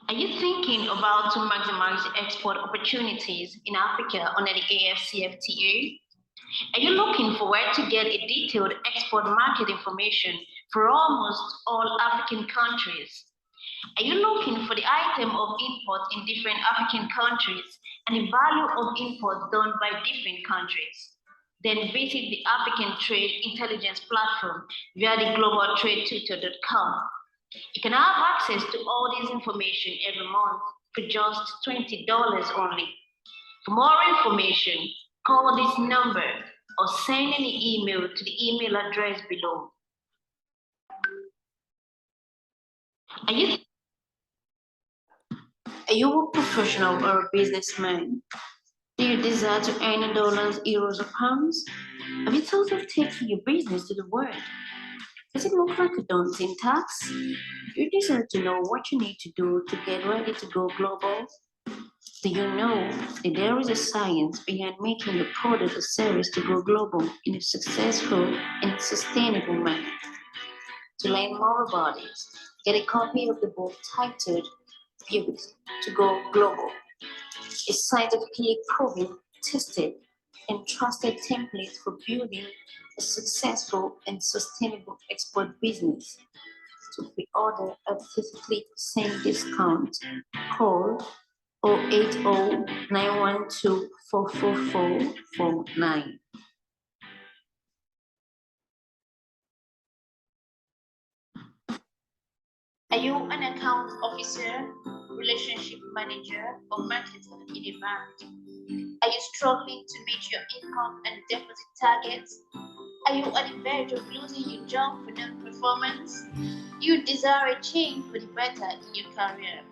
Are you thinking about to maximize export opportunities in Africa under the AfCFTA? Are you looking for where to get a detailed export market information for almost all African countries? Are you looking for the item of import in different African countries and the value of import done by different countries? Then visit the African Trade Intelligence Platform via the globaltradetutor.com. You can have access to all this information every month for just $20 only. For more information, call this number or send an email to the email address below. Are you a professional or a businessman? Do you desire to earn dollars, euros, or pounds? Have you thought of taking your business to the world? Does it look like a daunting task? Do you desire to know what you need to do to get ready to go global? Do you know that there is a science behind making the product or service to go global in a successful and sustainable manner? To learn more about it, get a copy of the book titled Pivot to Go Global, a scientifically proven, tested, and trusted template for building a successful and sustainable export business. To pre-order at 53% discount, call 080-912-44449. Are you an account officer, relationship manager, or marketer in a bank? Are you struggling to meet your income and deposit targets? Are you on the verge of losing your job for non-performance? You desire a change for the better in your career?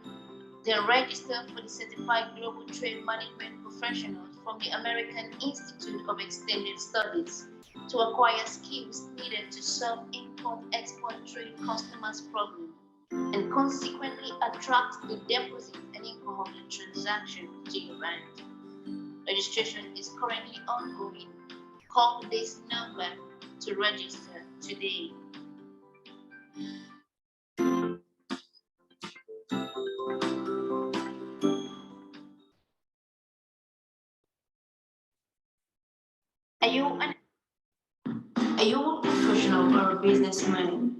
Then register for the Certified Global Trade Management Professionals from the American Institute of Extended Studies to acquire skills needed to solve import-export trade customers' problems and consequently attract the deposit and income of the transaction to your bank. Registration is currently ongoing. Call this number to register today. Are you a professional or a businessman?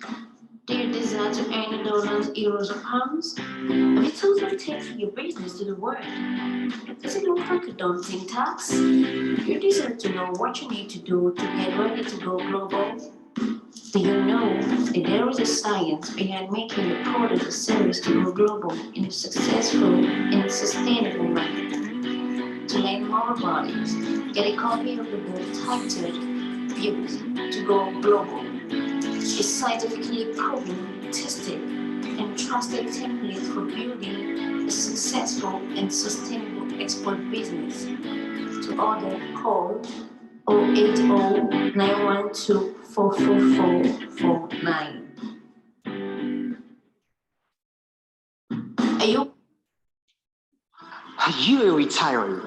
Do you desire to earn dollars, euros, or pounds? Have you thought of taking your business to the world? Does it look like a daunting task? Do you desire to know what you need to do to get ready to go global? Do you know that there is a science behind making the product or service to go global in a successful and sustainable manner? To learn more about it, get a copy of the book titled Pivot to Go Global, a scientifically proven, tested, and trusted template for building a successful and sustainable export business. To order, call 080-912-44449. Are you a retiree?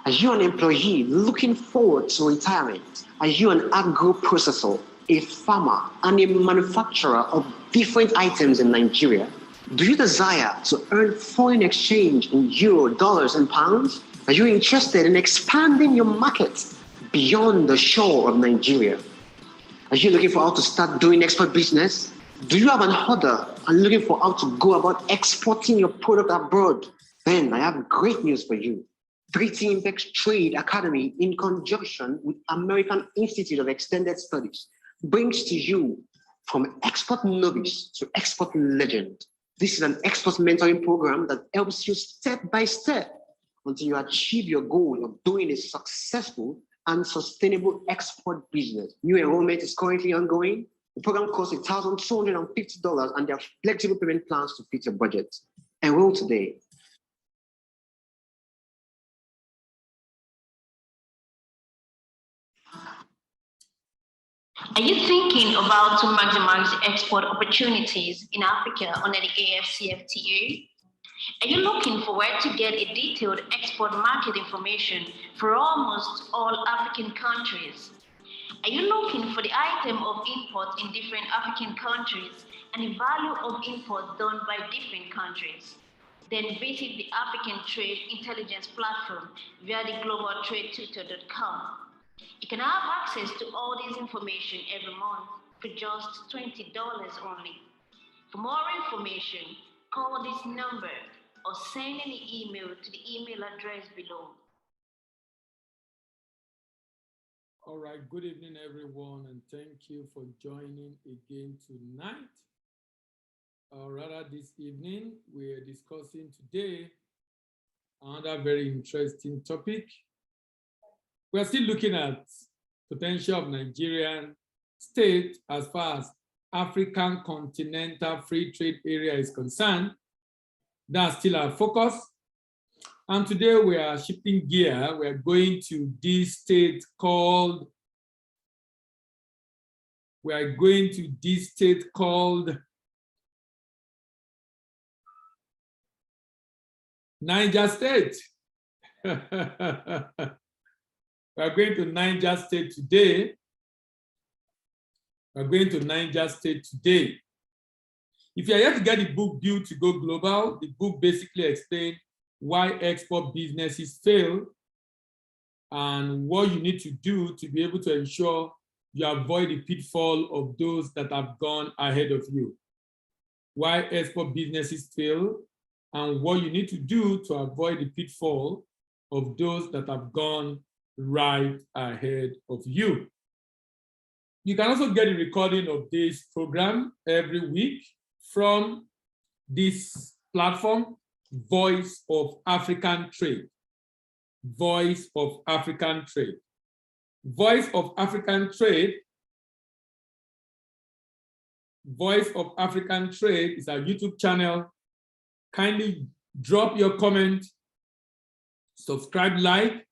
Are you an employee looking forward to retirement? Are you an agro-processor, a farmer, and a manufacturer of different items in Nigeria? Do you desire to earn foreign exchange in euro, dollars, and pounds? Are you interested in expanding your market beyond the shore of Nigeria? Are you looking for how to start doing export business? Do you have an order and looking for how to go about exporting your product abroad? Then I have great news for you. 3T Impex Trade Academy, in conjunction with American Institute of Extended Studies, brings to you from export novice to export legend. This is an export mentoring program that helps you step by step until you achieve your goal of doing a successful and sustainable export business. New enrollment is currently ongoing. The program costs $1,250 and there are flexible payment plans to fit your budget. Enroll today. Are you thinking about to maximize export opportunities in Africa under the AfCFTA? Are you looking for where to get a detailed export market information for almost all African countries? Are you looking for the item of import in different African countries and the value of import done by different countries? then visit the African Trade Intelligence Platform via the globaltradetutor.com. You can have access to all this information every month for just $20 only. For more information, call this number or send an email to the email address below. All right, good evening, everyone, and thank you for joining again tonight. Or rather, this evening, we're discussing today another very interesting topic. We're still looking at potential of Nigerian state as far as African continental free trade area is concerned. That's still our focus. And today we are shifting gear. We are going to this state called Niger State. We are going to Niger State today. If you are yet to get the book Built to Go Global, the book basically explains why export businesses fail and what you need to do to be able to ensure you avoid the pitfall of those that have gone ahead of you. Why export businesses fail and what you need to do to avoid the pitfall of those that have gone right ahead of you. You can also get a recording of this program every week from this platform, Voice of African Trade. Voice of African Trade. Voice of African Trade. Voice of African Trade is our YouTube channel. Kindly drop your comment, subscribe, like,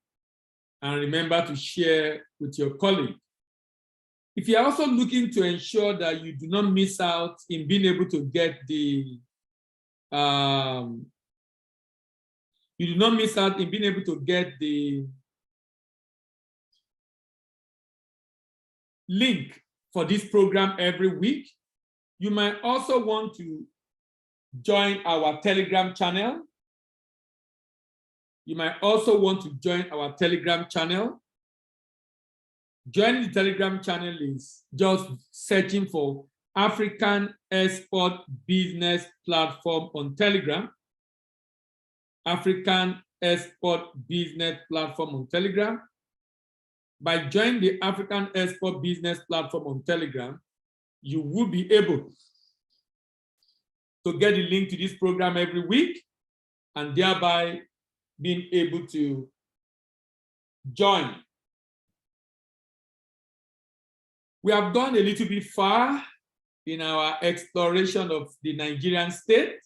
and remember to share with your colleagues. If you're also looking to ensure that you do not miss out in being able to get the link for this program every week, you might also want to join our Telegram channel. Joining the Telegram channel is just searching for African Export Business Platform on Telegram. African Export Business Platform on Telegram. By joining the African Export Business Platform on Telegram, you will be able to get the link to this program every week and thereby being able to join. We have gone a little bit far in our exploration of the Nigerian state.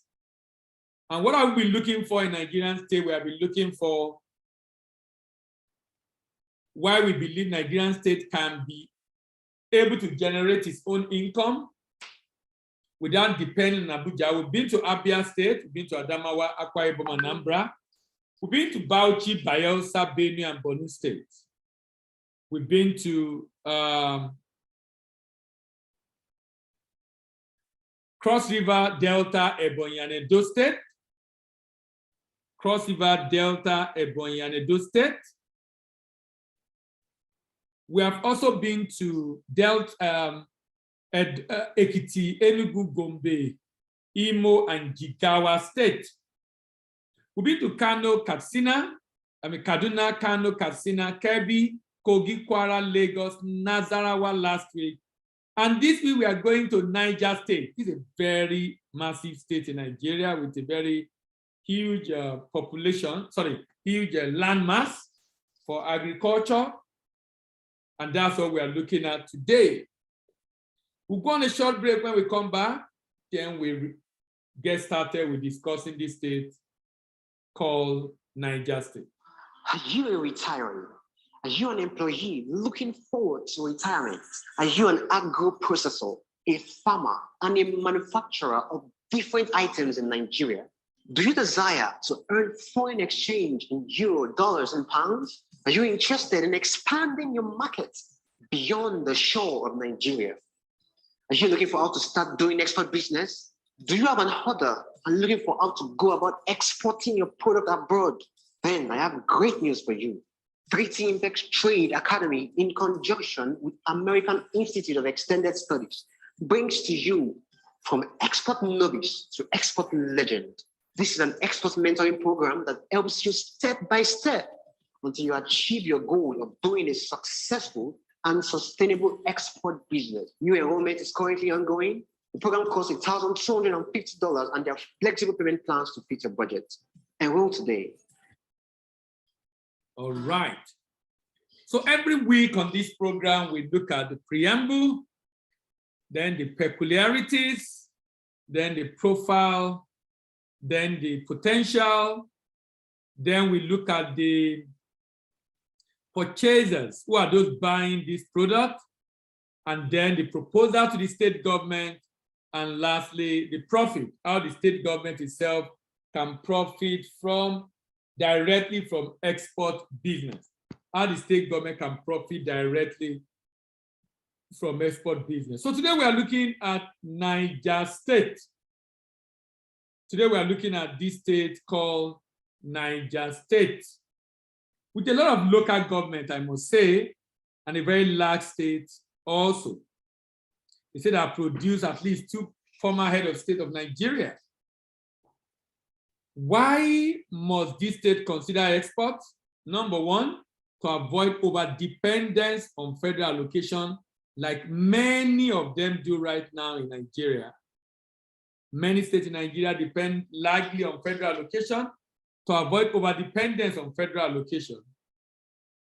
And what I've been looking for in Nigerian state, we have been looking for why we believe Nigerian state can be able to generate its own income without depending on Abuja. We've been to Abia State, we've been to Adamawa, Akwa Ibom, Anambra. We've been to Bauchi, Bayelsa, Benue, and Borno State. We've been to Cross River, Delta, Ebonyi, and Edo State. Cross River, Delta, Ebonyi, and Edo State. We have also been to Delta, Ekiti, Enugu, Gombe, Imo, and Jigawa State. We've been to Kano, Kaduna, Kebbi, Kogi, Kwara, Lagos, Nasarawa last week. And this week we are going to Niger State. It's a very massive state in Nigeria with a very huge huge landmass for agriculture. And that's what we are looking at today. We'll go on a short break. When we come back, then we get started with discussing this state called Niger State. Are you a retiree? Are you an employee looking forward to retirement? Are you an agro-processor, a farmer, and a manufacturer of different items in Nigeria? Do you desire to earn foreign exchange in euro, dollars, and pounds? Are you interested in expanding your market beyond the shore of Nigeria? Are you looking for how to start doing export business? Do you have an order and looking for how to go about exporting your product abroad? Then I have great news for you. 3T Impex Trade Academy, in conjunction with American Institute of Extended Studies, brings to you from export novice to export legend. This is an export mentoring program that helps you step by step until you achieve your goal of doing a successful and sustainable export business. New enrollment is currently ongoing. The program costs $1,250 and there are flexible payment plans to fit your budget. Enroll today. All right. So every week on this program, we look at the preamble, then the peculiarities, then the profile, then the potential, then we look at the purchasers, who are those buying this product, and then the proposal to the state government, and lastly, the profit, how the state government itself can profit directly from export business, how the state government can profit directly from export business. So today we are looking at Niger State. Today we are looking at this state called Niger State, with a lot of local government, I must say, and a very large state also. They say that produced at least 2 former head of state of Nigeria. Why must this state consider exports? Number one, to avoid over-dependence on federal allocation, like many of them do right now in Nigeria. Many states in Nigeria depend largely on federal allocation, to avoid over-dependence on federal allocation,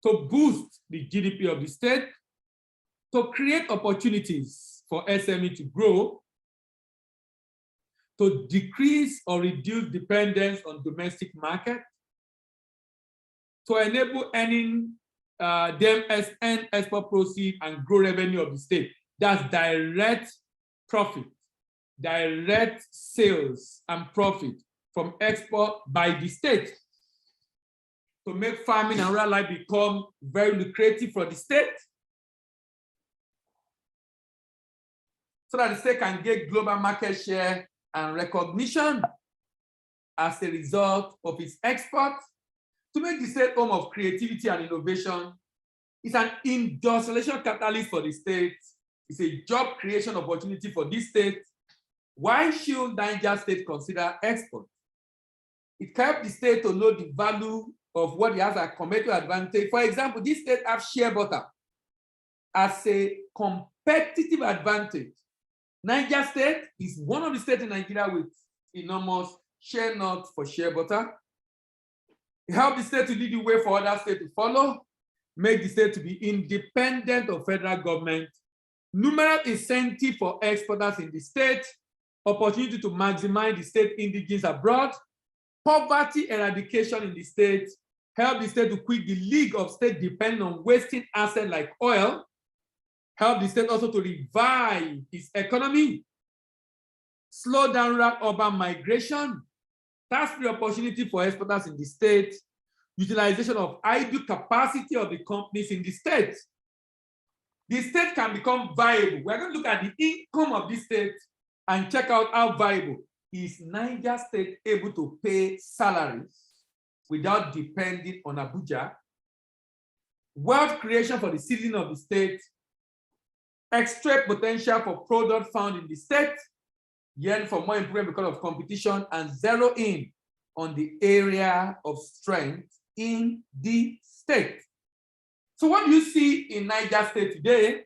to boost the GDP of the state, to create opportunities for SME to grow, to decrease or reduce dependence on domestic market, to enable earning them earn export proceeds and grow revenue of the state. That's direct profit, direct sales and profit from export by the state, to make farming and rural life become very lucrative for the state, so that the state can get global market share and recognition as a result of its exports, to make the state home of creativity and innovation. It's an industrialization catalyst for the state. It's a job creation opportunity for this state. Why should Niger State consider export? It can help the state to know the value of what it has a competitive advantage. For example, this state has shea butter as a competitive advantage. Niger State is one of the states in Nigeria with enormous shea nuts for shea butter. It helps the state to lead the way for other states to follow, make the state to be independent of federal government, numerous incentives for exporters in the state, opportunity to maximize the state indigenous abroad, poverty eradication in the state, help the state to quit the league of states depending on wasting assets like oil, help the state also to revive its economy, slow down rural urban migration, tax-free opportunity for exporters in the state, utilization of idle capacity of the companies in the state. The state can become viable. We're going to look at the income of this state and check out how viable is Niger State able to pay salaries without depending on Abuja, wealth creation for the citizen of the state, extract potential for product found in the state, yearn for more improvement because of competition, and zero in on the area of strength in the state. So what do you see in Niger State today?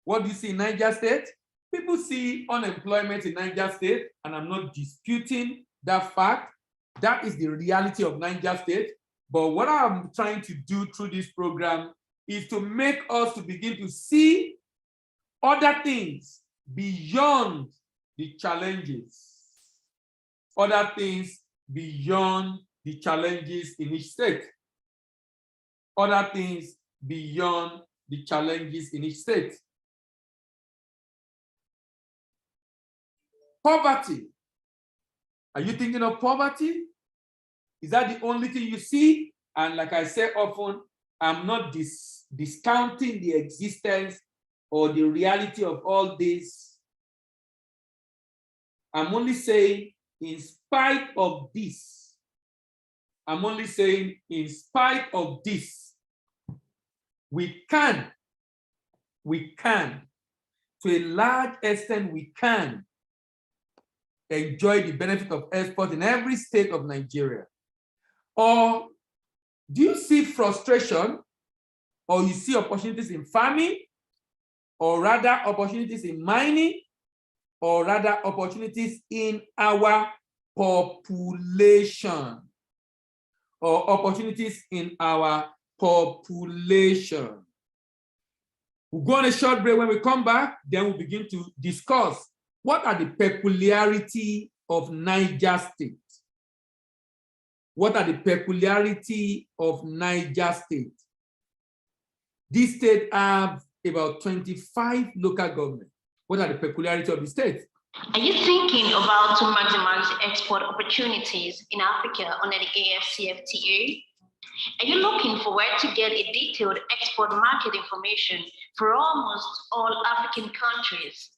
What do you see in Niger State? People see unemployment in Niger State, and I'm not disputing that fact. That is the reality of Niger State. But what I'm trying to do through this program is to make us to begin to see other things beyond the challenges. Other things beyond the challenges in each state. Other things beyond the challenges in each state. Poverty. Are you thinking of poverty? Is that the only thing you see? And like I say often, I'm not discounting the existence or the reality of all this I'm only saying in spite of this. I'm only saying in spite of this, we can, to a large extent, we can enjoy the benefit of export in every state of Nigeria. Or do you see frustration, or you see opportunities in farming, or rather opportunities in mining, or rather opportunities in our population, or opportunities in our population? We'll go on a short break. When we come back, then we'll begin to discuss what are the peculiarities of Niger State. What are the peculiarities of Niger State? This state have about 25 local governments. What are the peculiarities of the state? Are you thinking about to maximize export opportunities in Africa under the AfCFTA? Are you looking for where to get a detailed export market information for almost all African countries?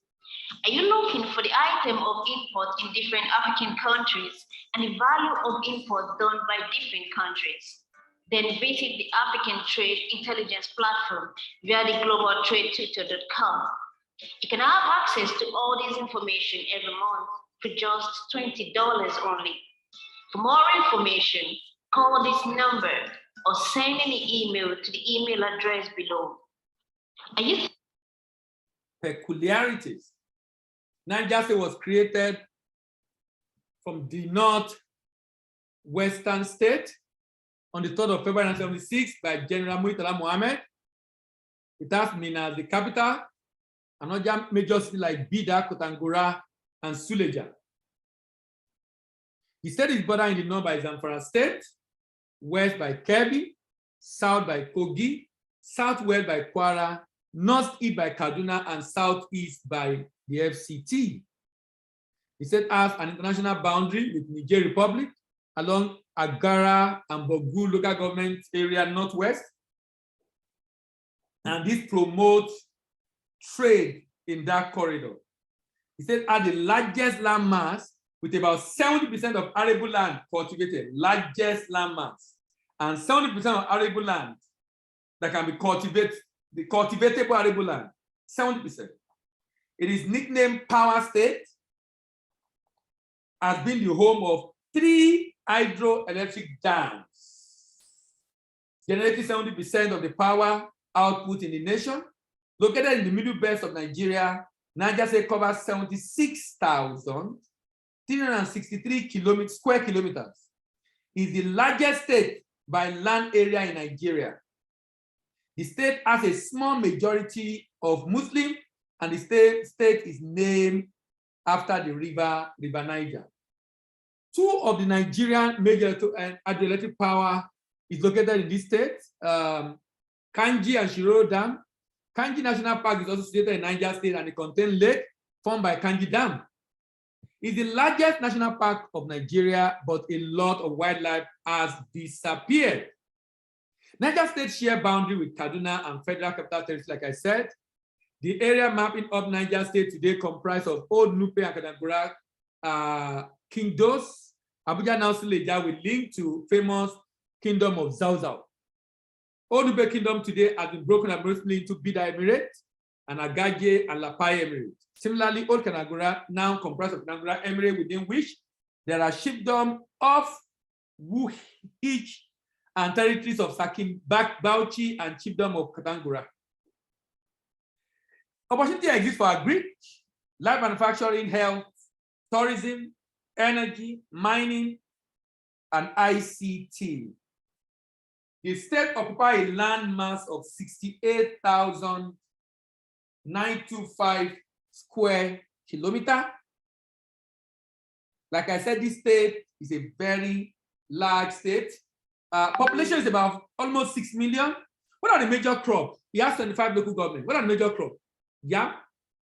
Are you looking for the item of import in different African countries and the value of import done by different countries? Then visit the African Trade Intelligence Platform via the globaltradetutor.com. You can have access to all this information every month for just $20 only. For more information, call this number or send an email to the email address below. Are you Peculiarities. Niger State was created from the northwestern state on the 3rd of February 1976 by General Murtala Mohammed. It has Minna as the capital, another major city like Bida, Kotangora, and Suleja. The state is bordered in the north by Zamfara State, west by Kebbi, south by Kogi, southwest by Kwara, northeast by Kaduna, and southeast by the FCT. The state has an international boundary with Niger Republic along Agara and Bogu local government area northwest. And this promotes trade in that corridor. The state has the largest land mass with about 70% of arable land cultivated, largest land mass, and 70% of arable land that can be cultivated, the cultivatable arable land, 70%. It is nicknamed Power State, has been the home of 3 hydroelectric dams, generating 70% of the power output in the nation. Located in the middle belt of Nigeria, Niger State covers 76,363 square kilometers. Is the largest state by land area in Nigeria. The state has a small majority of Muslims, and the state is named after the river Niger. 2 of the Nigerian major hydroelectric power is located in this state, Kanji and Shiroro Dam. Kanji National Park is also situated in Niger State, and it contains lake formed by Kanji Dam. It's the largest national park of Nigeria, but a lot of wildlife has disappeared. Niger State share boundary with Kaduna and Federal Capital Territory, like I said. The area mapping up Niger State today comprised of Old Nupe and Katangura kingdoms. Abuja now Suleja will link to famous kingdom of Zauzau. Old Nupe Kingdom today has been broken and mostly into Bida Emirate and Agaje and Lapai Emirate. Similarly, Old Kanagura now comprised of Kanagura Emirate, within which there are chiefdoms of Wuhich and territories of Sakin Bauchi and chiefdom of Katangura. Opportunity exists for agri, light manufacturing, health, tourism, energy, mining, and ICT. The state occupies a land mass of 68,925 square kilometers. Like I said, this state is a very large state. Population is about almost 6 million. What are the major crops? He has 25 local governments. What are the major crops? Yam,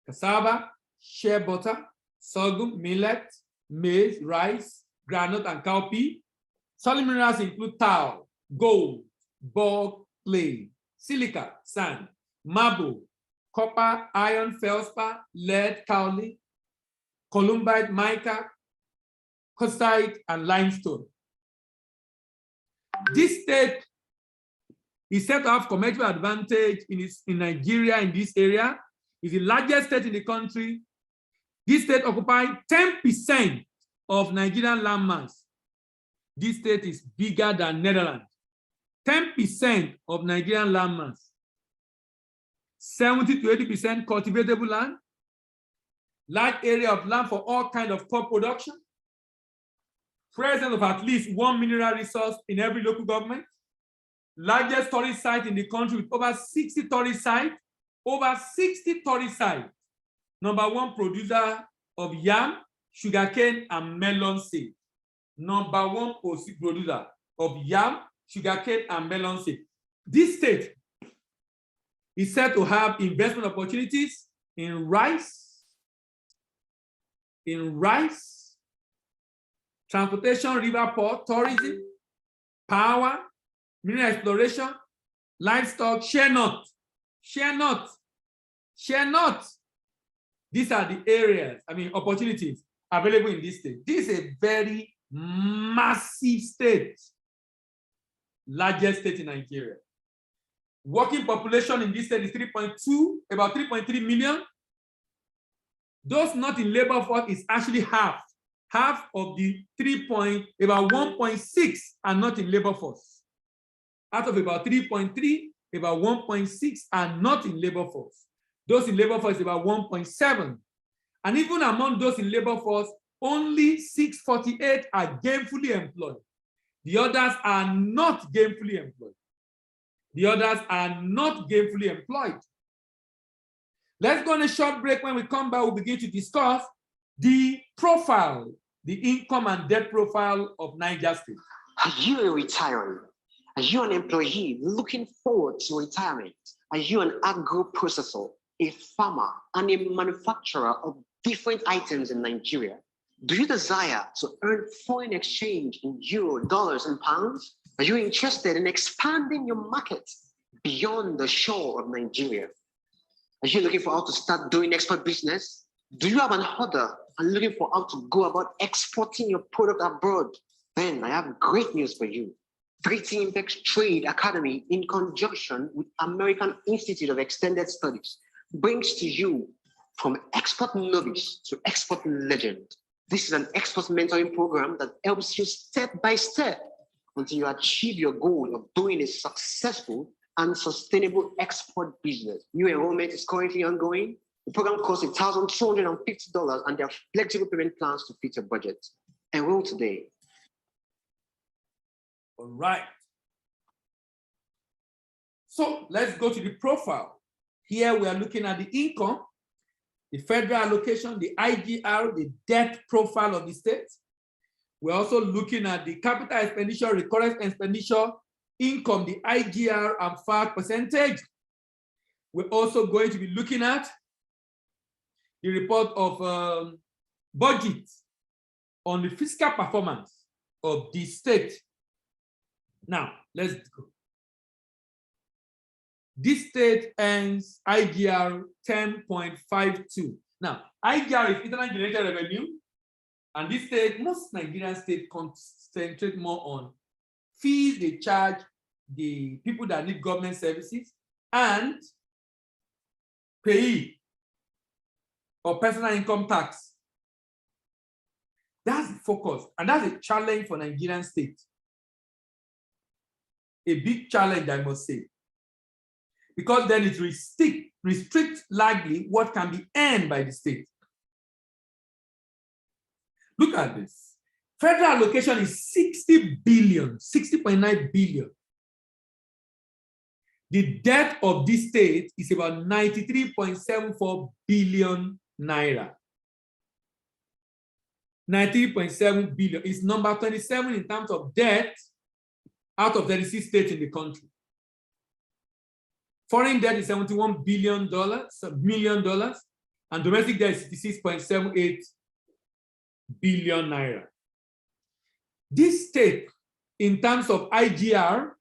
cassava, shea butter, sorghum, millet, maize, rice, groundnut, and cowpea. Solid minerals include tau, gold, bog, clay, silica, sand, marble, copper, iron, feldspar, lead, kaolin, columbite, mica, calcite, and limestone. This state is said to have competitive advantage in Nigeria in this area. It's the largest state in the country. This state occupies 10% of Nigerian landmass. This state is bigger than Netherlands. 10% of Nigerian landmass. 70 to 80% cultivatable land. Large area of land for all kinds of crop production. Presence of at least one mineral resource in every local government. Largest tourist site in the country with over 60 tourist sites. Over 60 tourist sites. #1 producer of yam, sugarcane, and melon seed. #1 producer of yam, sugarcane, and melon seed. This state is said to have investment opportunities in rice, transportation, river port, tourism, power, mineral exploration, livestock, share nut. These are the areas, opportunities available in this state. This is a very massive state, largest state in Nigeria. Working population in this state is 3.2, about 3.3 million. Those not in labor force is actually half. Half of the about 1.6 are not in labor force. Out of about 3.3, about 1.6 are not in labor force. Those in labor force is about 1.7. And even among those in labor force, only 648 are gainfully employed. The others are not gainfully employed. Let's go on a short break. When we come back, we'll begin to discuss the profile, the income and debt profile of Niger State. Are you a retiree? Are you an employee looking forward to retirement? Are you an agro-processor, a farmer, and a manufacturer of different items in Nigeria? Do you desire to earn foreign exchange in euro, dollars, and pounds? Are you interested in expanding your market beyond the shore of Nigeria? Are you looking for how to start doing export business? Do you have an order and looking for how to go about exporting your product abroad? Then I have great news for you. 3T Impex Trade Academy, in conjunction with American Institute of Extended Studies, brings to you from export novice to export legend. This is an export mentoring program that helps you step by step until you achieve your goal of doing a successful and sustainable export business. New enrollment is currently ongoing. The program costs $1,250 and there are flexible payment plans to fit your budget. Enroll today. All right. So let's go to the profile. Here we are looking at the income, the federal allocation, the IGR, the debt profile of the state. We're also looking at the capital expenditure, recurrent expenditure, income, the IGR, and FAT percentage. We're also going to be looking at the report of budget on the fiscal performance of the state. Now, let's go. This state earns IGR 10.52. Now, IGR is internal generated revenue, and this state, most Nigerian states concentrate more on fees they charge the people that need government services and pay or personal income tax. That's the focus, and that's a challenge for Nigerian states. A big challenge, I must say, because then it restricts largely what can be earned by the state. Look at this. Federal allocation is 60 billion, 60.9 billion. The debt of this state is about 93.74 billion naira. 93.7 billion is number 27 in terms of debt out of 36 states in the country. Foreign debt is $71 billion, and domestic debt is 66.78 billion naira. This state, in terms of IGR,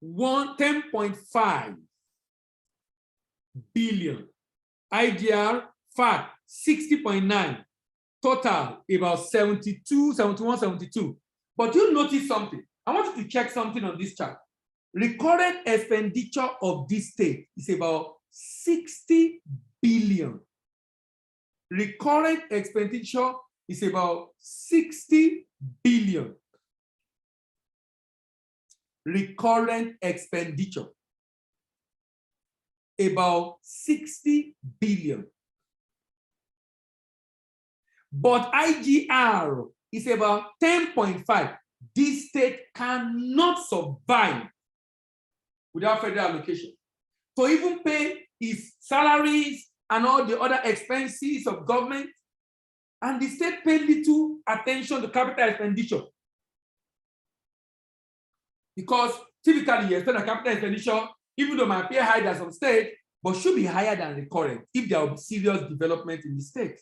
10.5 billion. IGR FAT 60.9, total about 72, 71, 72. But you notice something. I want you to check something on this chart. Recurrent expenditure of this state is about 60 billion. Recurrent expenditure is about 60 billion. Recurrent expenditure, about 60 billion. But IGR is about 10.5. This state cannot survive without federal allocation. To even pay its salaries and all the other expenses of government, and the state paid little attention to capital expenditure. Because typically, you spend a capital expenditure, even though it might appear higher than some state, but should be higher than recurrent if there will be serious development in the state.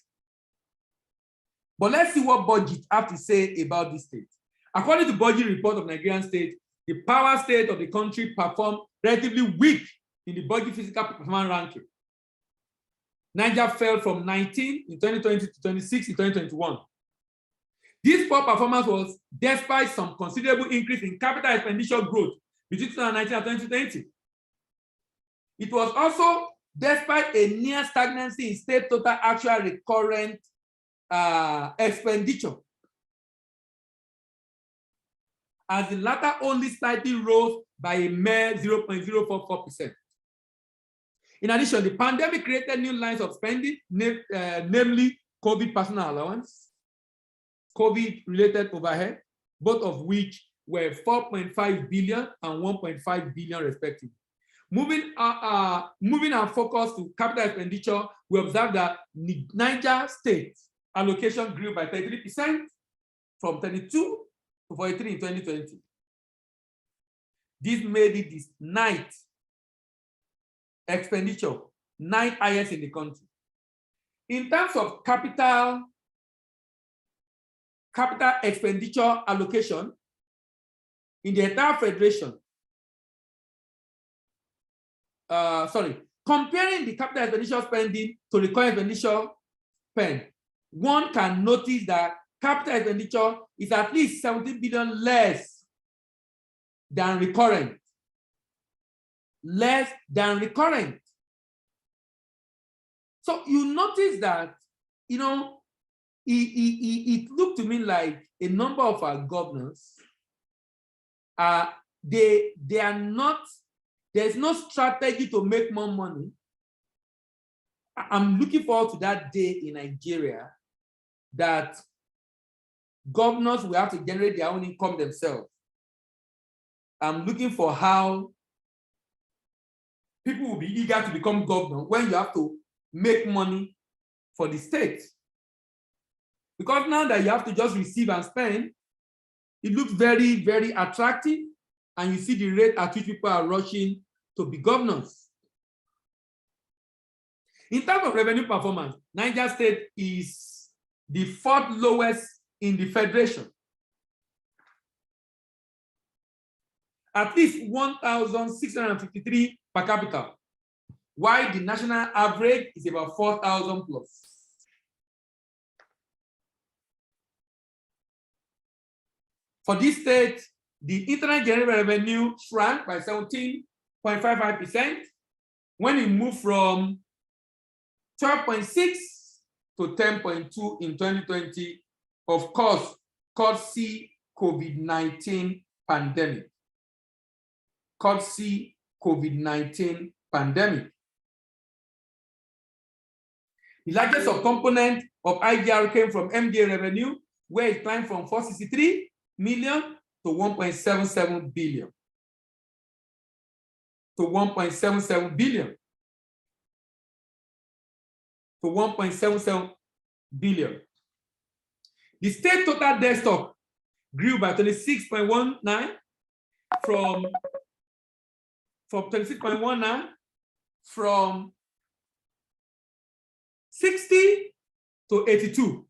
But let's see what budget have to say about this state. According to budget report of Nigerian state, the power state of the country performed relatively weak in the budget physical performance ranking. Niger fell from 19 in 2020 to 26 in 2021. This poor performance was despite some considerable increase in capital expenditure growth between 2019 and 2020. It was also despite a near stagnancy in state total actual recurrent expenditure, as the latter only slightly rose by a mere 0.044%. In addition, the pandemic created new lines of spending, namely COVID personal allowance, COVID-related overhead, both of which were 4.5 billion and 1.5 billion respectively. Moving our focus to capital expenditure, we observe that Niger state allocation grew by 33% from 32 to 43 in 2020. This made it the ninth expenditure, ninth highest in the country. In terms of capital expenditure allocation in the entire federation, comparing the capital expenditure spending to the current expenditure spend, one can notice that capital expenditure is at least 17 billion less than recurrent. Less than recurrent. So you notice that, you know, it looked to me like a number of our governors, they are not, there's no strategy to make more money. I'm looking forward to that day in Nigeria that governors will have to generate their own income themselves. I'm looking for how people will be eager to become governor when you have to make money for the state. Because now that you have to just receive and spend, it looks very, very attractive, and you see the rate at which people are rushing to be governors. In terms of revenue performance, Niger State is the fourth lowest in the federation. At least 1,653 per capita, while the national average is about 4,000 plus. For this state, the internal generated revenue shrank by 17.55% when it moved from 12.6 to 10.2 in 2020, of course, courtesy COVID-19 pandemic. Courtesy COVID-19 pandemic. The largest subcomponent of IGR came from MDA revenue, where it climbed from 463 million to 1.77 billion. To 1.77 billion. To 1.77 billion. The state total debt stock grew by 26.19 from 60 to 82.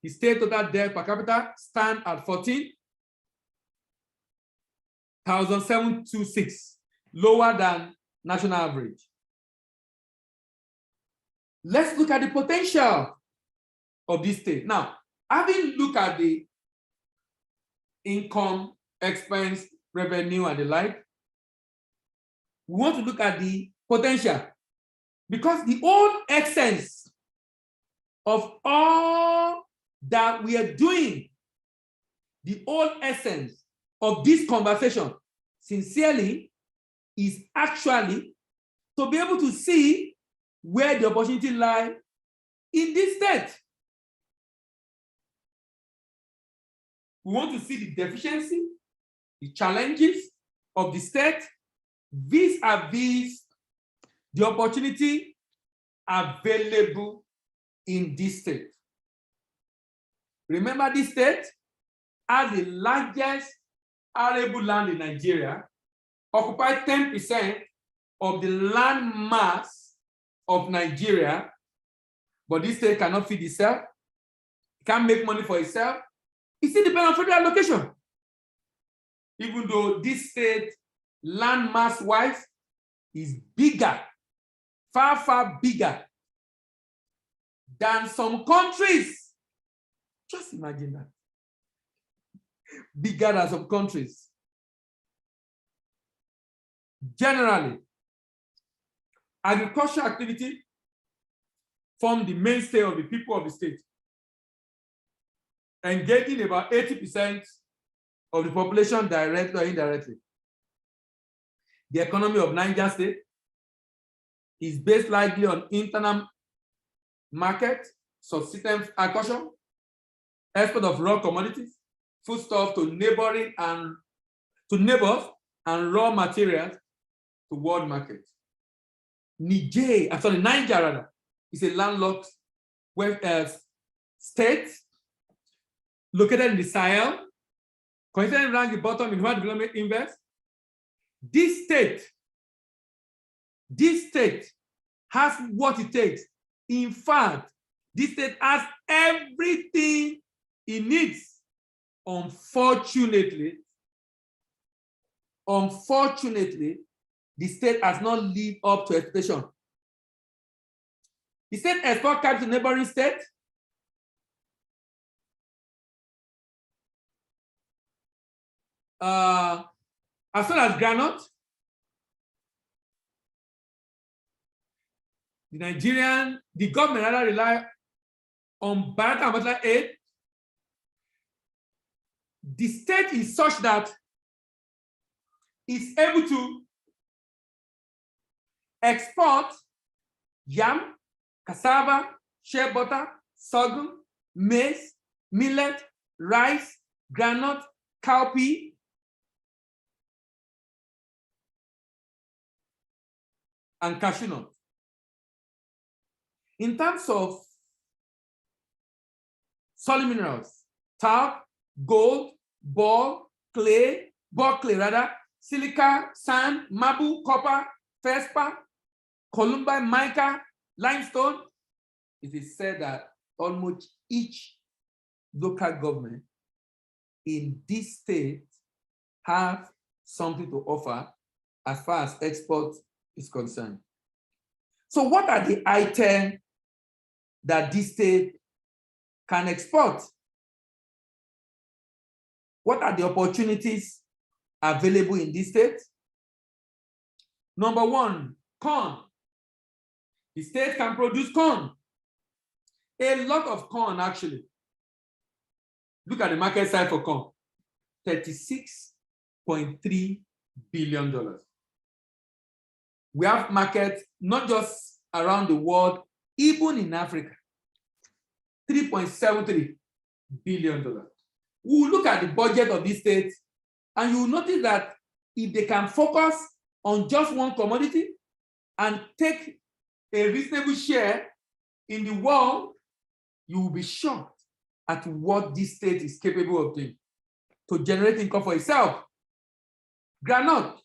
The state total debt per capita stand at 14,726, lower than national average. Let's look at the potential of this state. Now, having looked at the income, expense, revenue, and the like, we want to look at the potential, because the whole essence of all that we are doing, the whole essence of this conversation, sincerely, is actually to be able to see where the opportunity lies in this state. We want to see the deficiency, the challenges of the state vis-a-vis the opportunity available in this state. Remember, this state has the largest arable land in Nigeria, occupies 10% of the land mass of Nigeria, but this state cannot feed itself, it can't make money for itself. It still depends on federal allocation. Even though this state, land mass-wise, is bigger, far, far bigger than some countries. Just imagine that. Bigger than some countries. Generally, agricultural activity form the mainstay of the people of the state, engaging about 80% of the population directly or indirectly. The economy of Niger State is based largely on internal market, subsistence agriculture, export of raw commodities, foodstuff to neighbors and raw materials to world market. Niger rather, is a landlocked state located in the Sahel, considered rank the bottom in world development index. This state has what it takes. In fact, this state has everything it needs. Unfortunately, the state has not lived up to expectation. The state export capital to neighboring states. As well as granite, the government rather rely on bilateral aid. The state is such that it's able to export yam, cassava, shea butter, sorghum, maize, millet, rice, granite, cowpea, and cashew nut. In terms of solid minerals, talc, gold, ball clay, silica, sand, marble, copper, feldspar, columbine, mica, limestone, it is said that almost each local government in this state have something to offer as far as export is concerned. So what are the items that this state can export? What are the opportunities available in this state? Number one, corn. The state can produce corn. A lot of corn, actually. Look at the market size for corn. $36.3 billion. We have markets not just around the world, even in Africa. $3.73 billion. We will look at the budget of this state, and you will notice that if they can focus on just one commodity and take a reasonable share in the world, you will be shocked at what this state is capable of doing to generate income for itself. Granite,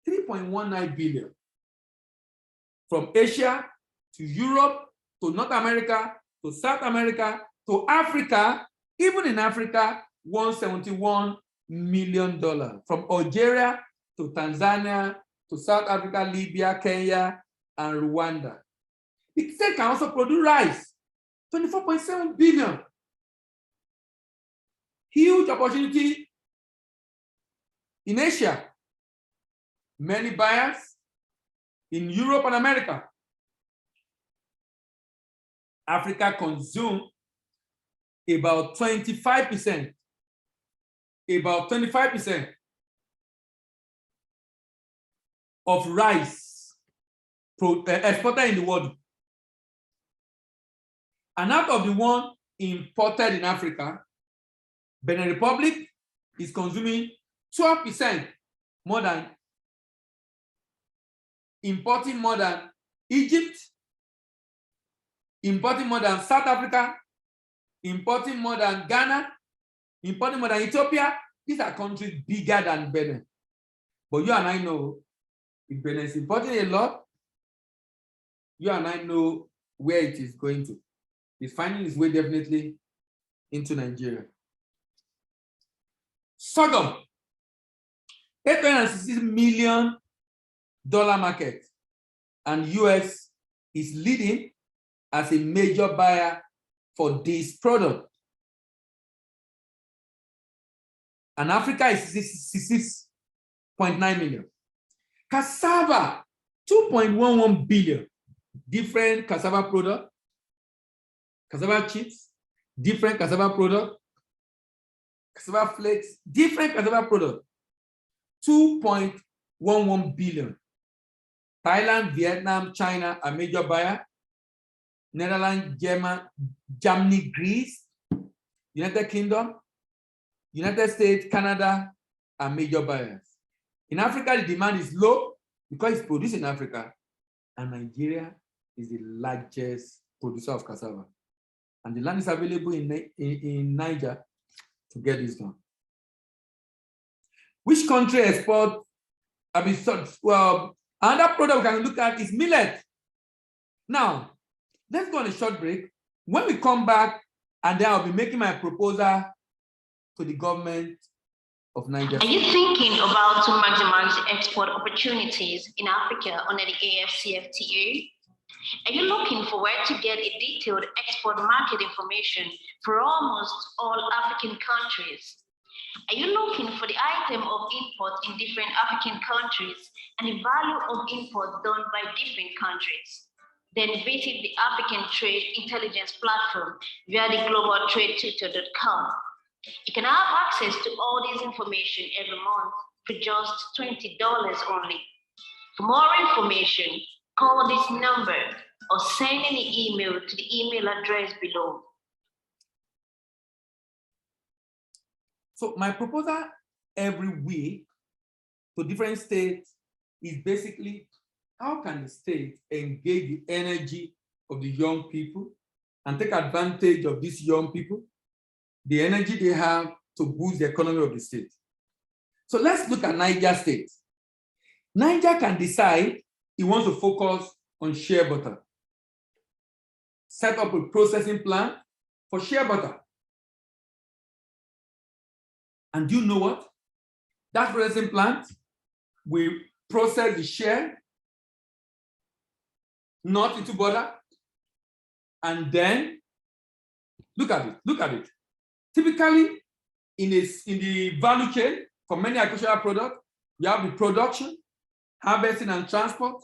$3.19 billion. From Asia to Europe to North America to South America to Africa, even in Africa, $171 million. From Algeria to Tanzania to South Africa, Libya, Kenya, and Rwanda. The state can also produce rice, 24.7 billion. Huge opportunity in Asia. Many buyers in Europe and America. Africa consumes about 25%, of rice exported in the world. And out of the one imported in Africa, Benin Republic is consuming 12% more than, importing more than Egypt, importing more than South Africa, importing more than Ghana, importing more than Ethiopia. These are countries bigger than Benin. But you and I know, if Benin is importing a lot, you and I know where it is going to. It's finding its way definitely into Nigeria. Sorghum, $866 million market, and US is leading as a major buyer for this product. And Africa is 66.9 million. Cassava, 2.11 billion. Different cassava product, cassava chips, different cassava product, cassava flakes, different cassava product, 2.11 billion. Thailand, Vietnam, China are major buyer. Netherlands, Germany, Greece, United Kingdom, United States, Canada are major buyers. In Africa, the demand is low because it's produced in Africa, and Nigeria is the largest producer of cassava. And the land is available in Niger to get this done. Which country export? Well, another product we can look at is millet. Now, let's go on a short break. When we come back, and then I'll be making my proposal to the government of Niger. Are you thinking about to maximize export opportunities in Africa under the AfCFTA? Are you looking for where to get a detailed export market information for almost all African countries? Are you looking for the item of import in different African countries and the value of import done by different countries? Then visit the African Trade Intelligence Platform via the globaltradetutor.com. You can have access to all this information every month for just $20 only. For more information, call this number or send an email to the email address below. So my proposal every week to different states is basically, how can the state engage the energy of the young people and take advantage of these young people, the energy they have to boost the economy of the state? So let's look at Niger State. Niger can decide he wants to focus on shea butter. Set up a processing plant for shea butter. And do you know what? That processing plant will process the shea, not into butter, and then look at it. Typically, in the value chain for many agricultural products, you have the production, harvesting and transport,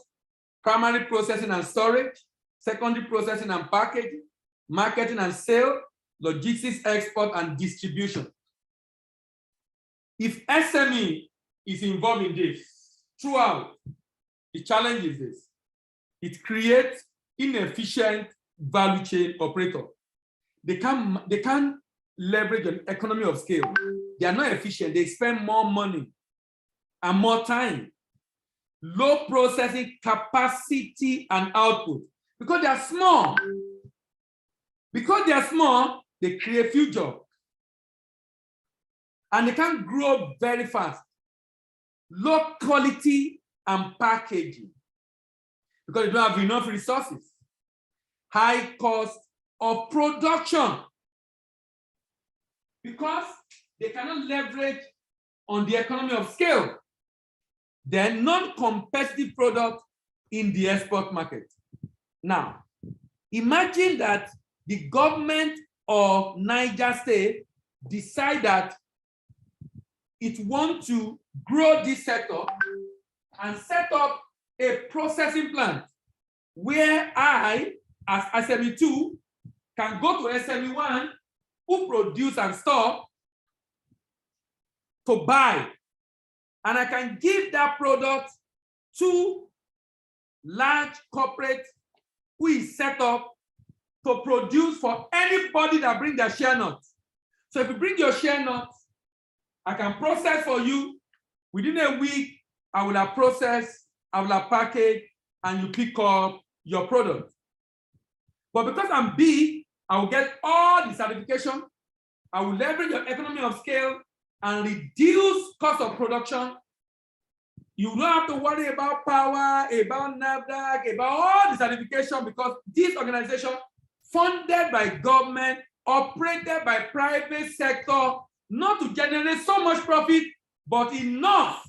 primary processing and storage, secondary processing and packaging, marketing and sale, logistics, export, and distribution. If SME is involved in this throughout, the challenge is this: it creates inefficient value chain operator. They can't leverage an economy of scale. They are not efficient. They spend more money and more time. Low processing capacity and output. Because they are small. Because they are small, they create few jobs. And they can't grow very fast. Low quality and packaging. Because they don't have enough resources. High cost of production. Because they cannot leverage on the economy of scale. They're non-competitive product in the export market. Now, Imagine that the government of Niger State decide that it wants to grow this sector and set up a processing plant where I, as SME2, can go to SME1 who produce and store to buy. And I can give that product to large corporate who is set up to produce for anybody that bring their share nuts. So if you bring your share nuts, I can process for you. Within a week, I will have processed, I will have packaged, and you pick up your product. But because I'm big, I will get all the certification. I will leverage your economy of scale and reduce cost of production. You don't have to worry about power, about NAFDAC, about all the certification, because this organization, funded by government, operated by private sector, not to generate so much profit, but enough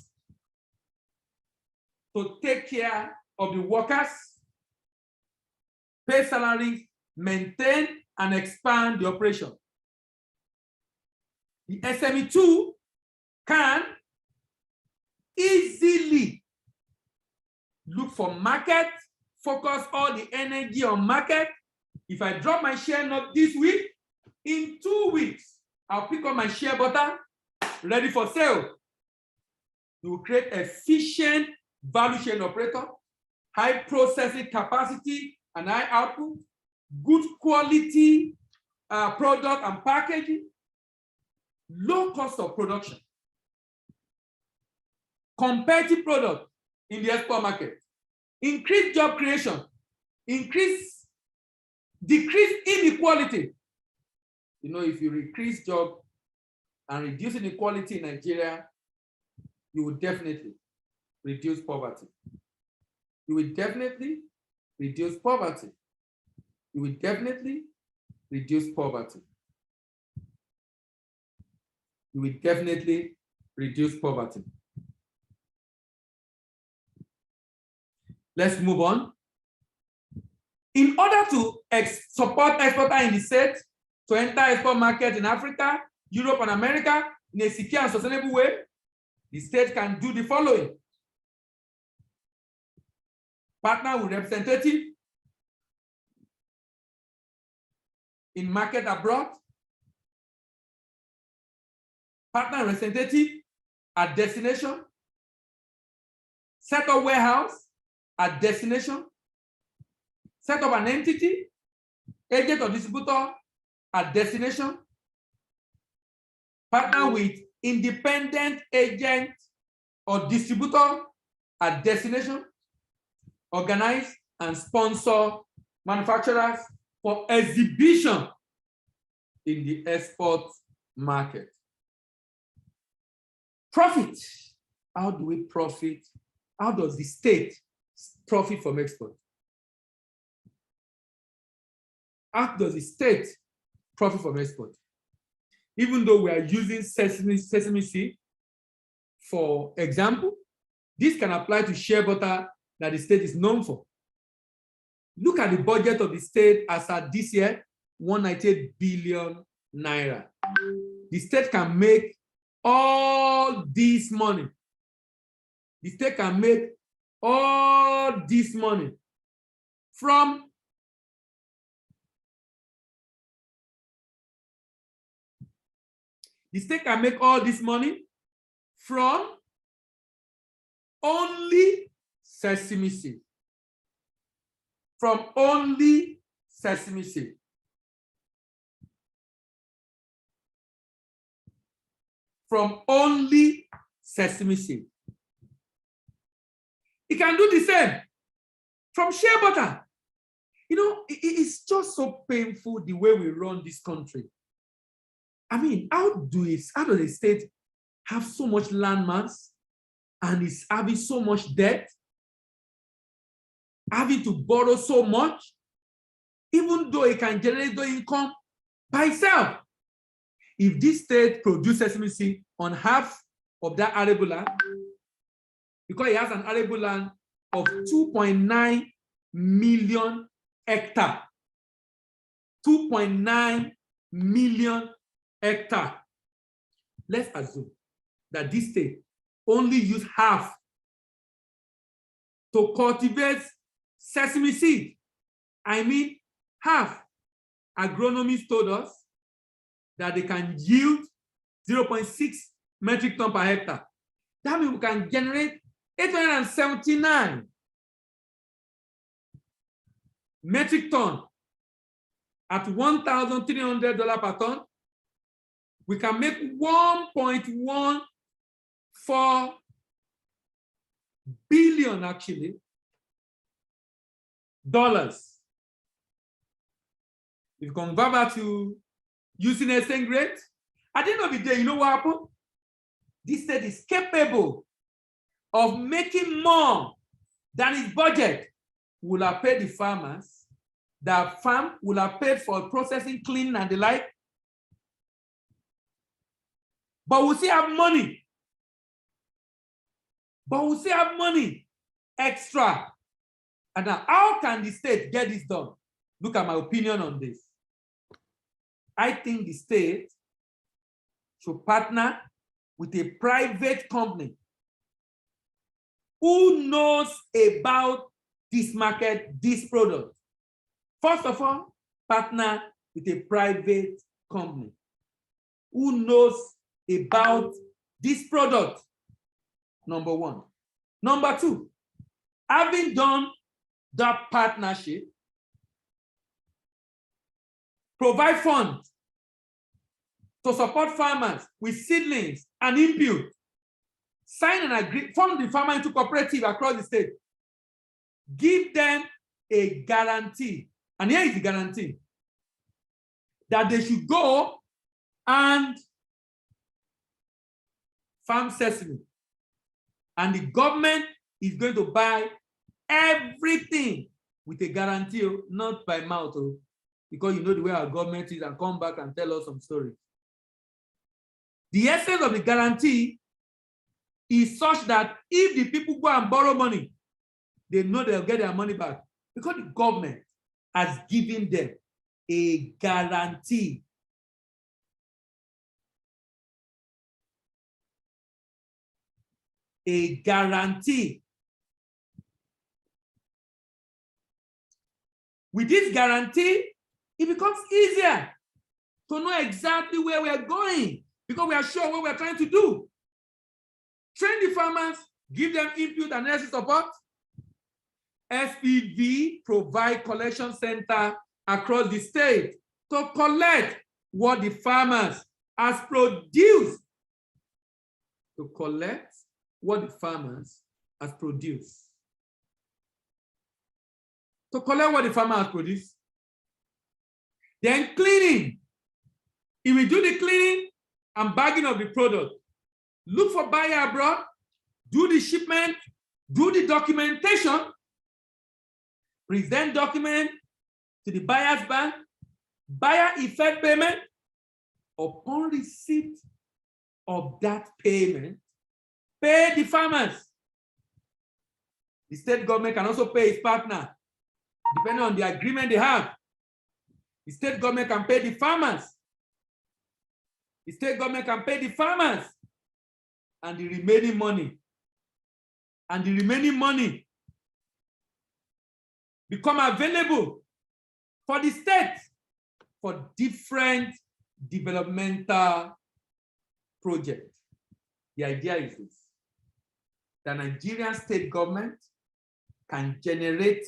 to take care of the workers, pay salaries, maintain and expand the operation. The SME2 can easily look for market, focus all the energy on market. If I drop my share nut this week, in 2 weeks, I'll pick up my share butter, ready for sale. You will create efficient value chain operator, high processing capacity and high output, good quality product and packaging, low cost of production, competitive product in the export market, increase job creation, decrease inequality. You know, if you increase job and reduce inequality in Nigeria, you will definitely reduce poverty. You will definitely reduce poverty. You will definitely reduce poverty. You will definitely reduce poverty. Let's move on. In order to support exporters in the state to enter export market in Africa, Europe, and America in a secure and sustainable way, the state can do the following: partner with representative in market abroad, partner representative at destination, set up warehouse at destination, set up an entity, agent or distributor at destination, partner with independent agent or distributor at destination, organize and sponsor manufacturers for exhibition in the export market. Profit. How do we profit? How does the state profit from export? How does the state profit from export? Even though we are using sesame seed, for example, this can apply to shea butter that the state is known for. Look at the budget of the state as at this year, 198 billion naira. The state can make all this money. The state can make all this money from only sesame seed. From only sesame seed. From only sesame seed. It can do the same from shea butter. You know, it's just so painful the way we run this country. I mean, how does the state have so much landmass and is having so much debt, having to borrow so much, even though it can generate the income by itself? If this state produces sesame seed on half of that arable land, because it has an arable land of 2.9 million hectares, 2.9 million hectares. Let's assume that this state only use half to cultivate sesame seed. I mean, half. Agronomists told us that they can yield 0.6 metric ton per hectare. That means we can generate 879 metric ton at $1,300 per ton. We can make 1.14 billion actually dollars. If you convert that to using exchange rate, at the end of the day, you know what happened? This state is capable of making more than its budget will have paid the farmers. The farm will have paid for processing, cleaning, and the like. But we still have money. Extra. And now, how can the state get this done? Look at my opinion on this. I think the state should partner with a private company who knows about this market, this product. First of all, partner with a private company who knows about this product, number one. Number two, having done that partnership, provide funds to support farmers with seedlings and input, sign an agreement, form the farmer into cooperative across the state, give them a guarantee, and here is the guarantee, that they should go and farm sesame, and the government is going to buy everything with a guarantee, not by mouth, because you know the way our government is, and come back and tell us some stories. The essence of the guarantee is such that if the people go and borrow money, they know they'll get their money back because the government has given them a guarantee. A guarantee. With this guarantee, it becomes easier to know exactly where we are going because we are sure what we are trying to do. Train the farmers, give them input and necessary support. SPV provide collection center across the state to collect what the farmers has produced. To collect what the farmers has produced. To collect what the farmer has produced. Then cleaning. If we do the cleaning and bagging of the product, look for buyer abroad, do the shipment, do the documentation, present document to the buyer's bank, buyer effect payment. Upon receipt of that payment, pay the farmers. The state government can also pay its partner, depending on the agreement they have. The state government can pay the farmers. The state government can pay the farmers and the remaining money. And the remaining money become available for the state for different developmental projects. The idea is this: the Nigerian state government can generate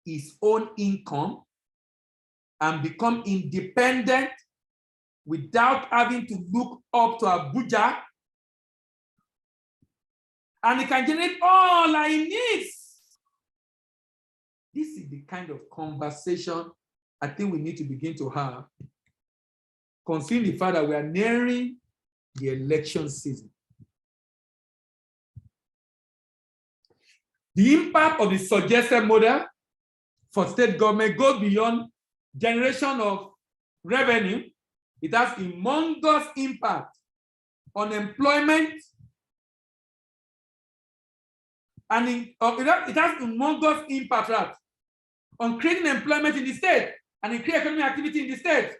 its own income and become independent without having to look up to Abuja, and it can generate all it needs. This is the kind of conversation I think we need to begin to have, considering the fact that we are nearing the election season. The impact of the suggested model for state government goes beyond generation of revenue. It has humongous impact on employment, and it has humongous impact on creating employment in the state. and increase economic activity in the state.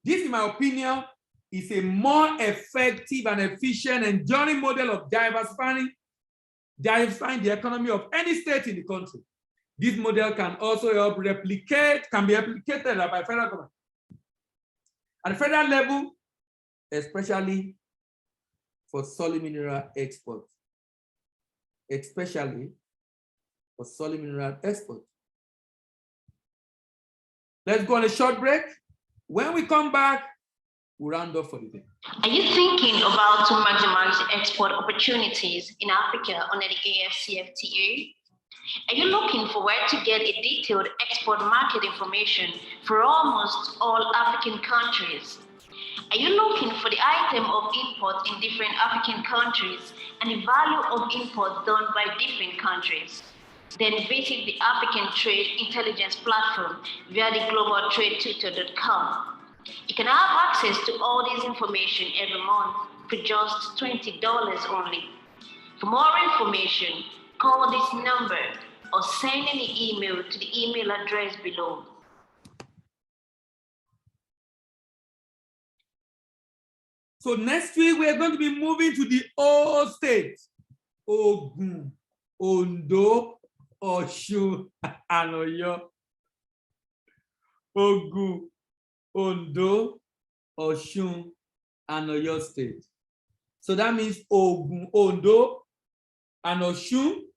This, in my opinion, is a more effective and efficient and enduring model of diversifying the economy of any state in the country. This model can also help can be replicated by federal government. At the federal level, especially for solid mineral exports. Especially for solid mineral exports. Let's go on a short break. When we come back, we'll round up for the day. Are you thinking about to maximize export opportunities in Africa under the AfCFTA? Are you looking for where to get a detailed export market information for almost all African countries? Are you looking for the item of import in different African countries and the value of import done by different countries? Then visit the African Trade Intelligence Platform via the globaltradetutor.com. You can have access to all this information every month for just $20 only. For more information, call this number or send an email to the email address below. So next week, we're going to be moving to the old states. Ogun, Ondo, Osun, and Oyo. Ogun, Ondo, Osun, and Oyo state. So that means Ogun, Ondo, and Osun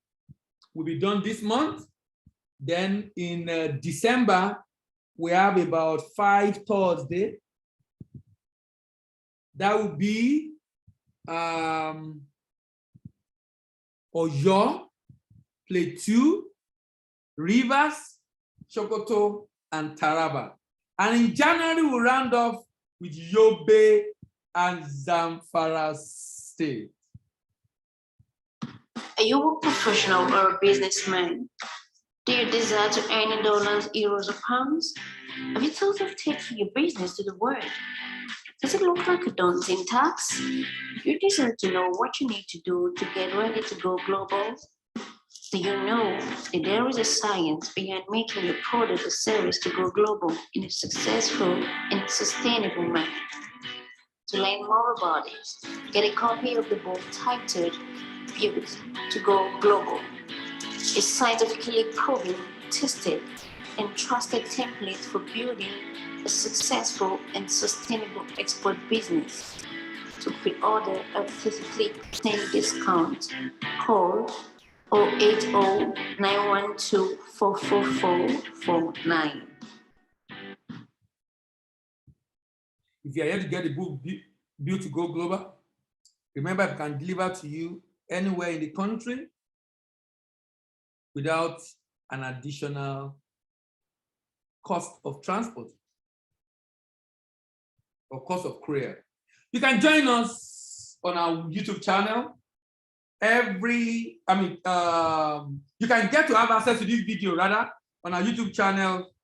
will be done this month. Then in December, we have about 5 Thursdays. That would be Oyo, Plateau, Rivers, Sokoto, and Taraba. And in January, we'll round off with Yobe and Zamfara State. Are you a professional or a businessman? Do you desire to earn dollars, euros, or pounds? Have you thought of taking your business to the world? Does it look like a daunting task? You desire to know what you need to do to get ready to go global? Do you know that there is a science behind making your product or service to go global in a successful and sustainable manner? To learn more about it, get a copy of the book titled Pivot to Go Global, a scientifically proven, tested, and trusted template for building a successful and sustainable export business. To pre-order a 50% discount, call 080-912-44449. If you are here to get the book Built to Go Global, remember it can deliver to you anywhere in the country without an additional cost of transport or cost of courier. You can join us on our YouTube channel. You can get to have access to this video rather on our YouTube channel.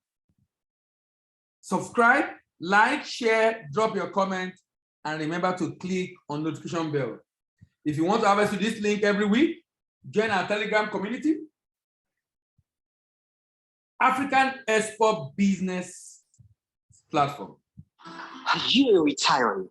Subscribe, like, share, drop your comment, and remember to click on notification bell. If you want to have access to this link every week, join our Telegram community, African Export Business Platform. Are you a retiree?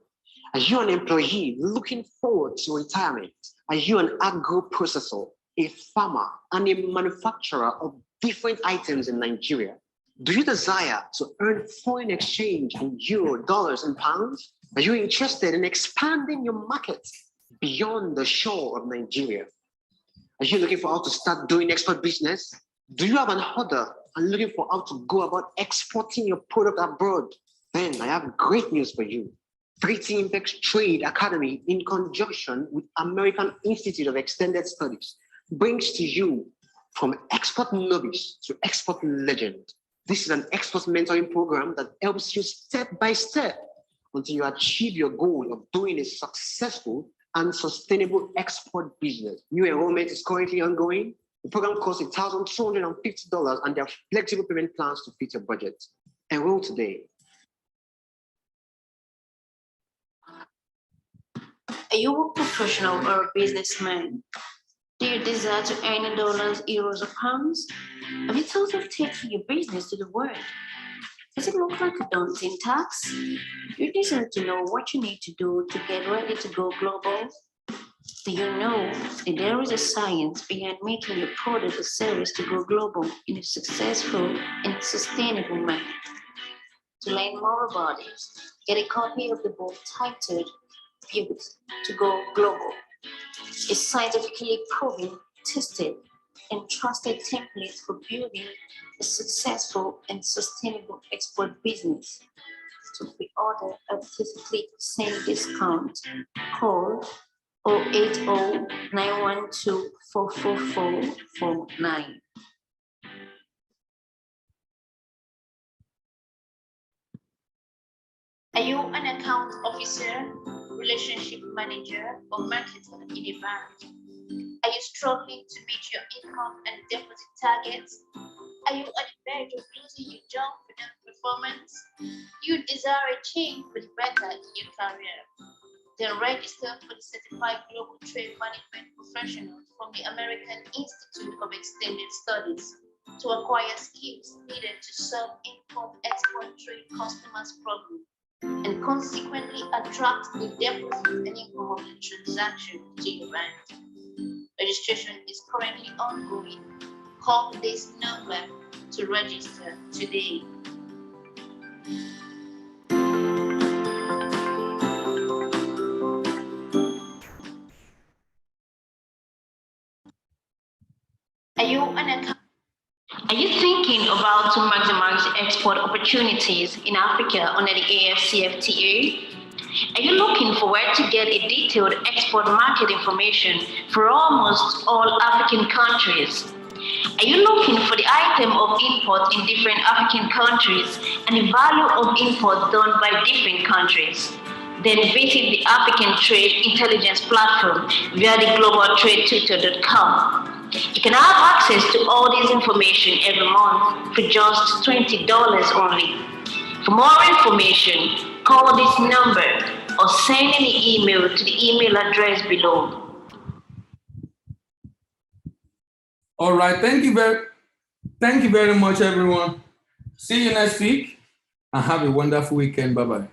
Are you an employee looking forward to retirement? Are you an agro-processor, a farmer, and a manufacturer of different items in Nigeria? Do you desire to earn foreign exchange in euro, dollars, and pounds? Are you interested in expanding your market beyond the shore of Nigeria? Are you looking for how to start doing export business? Do you have an order and looking for how to go about exporting your product abroad? Then I have great news for you. 3T Impex Trade Academy, in conjunction with American Institute of Extended Studies, brings to you from export novice to export legend. This is an export mentoring program that helps you step by step until you achieve your goal of doing a successful and sustainable export business. New enrollment is currently ongoing. The program costs $1,250 and there are flexible payment plans to fit your budget. Enroll today. Are you a professional or a businessman? Do you desire to earn dollars, euros, or pounds? Have you thought of taking your business to the world? Does it look like a daunting task? You desire to know what you need to do to get ready to go global? Do you know that there is a science behind making your product or service to go global in a successful and sustainable manner? To learn more about it, get a copy of the book titled Pivot to Go Global, a scientifically proven, tested, and trusted template for building a successful and sustainable export business. To pre-order a 33% discount, call 080-912-44449. Are you an account officer, relationship manager, or marketer in a bank? Are you struggling to meet your income and deposit targets? Are you on the verge of losing your job for non-performance? You desire a change for the better in your career? Then register for the Certified Global Trade Management Professionals from the American Institute of Extended Studies to acquire skills needed to solve import-export trade customers' problems and consequently attract the deposit and income of the transaction to your bank. Registration is currently ongoing. Call this number to register today. Are you thinking about to maximize export opportunities in Africa under the AfCFTA? Are you looking for where to get a detailed export market information for almost all African countries? Are you looking for the item of import in different African countries and the value of import done by different countries? Then visit the African Trade Intelligence Platform via the globaltradetutor.com. You can have access to all this information every month for just $20 only. For more information, call this number or send an email to the email address below. All right, thank you very much, everyone. See you next week and have a wonderful weekend. Bye-bye.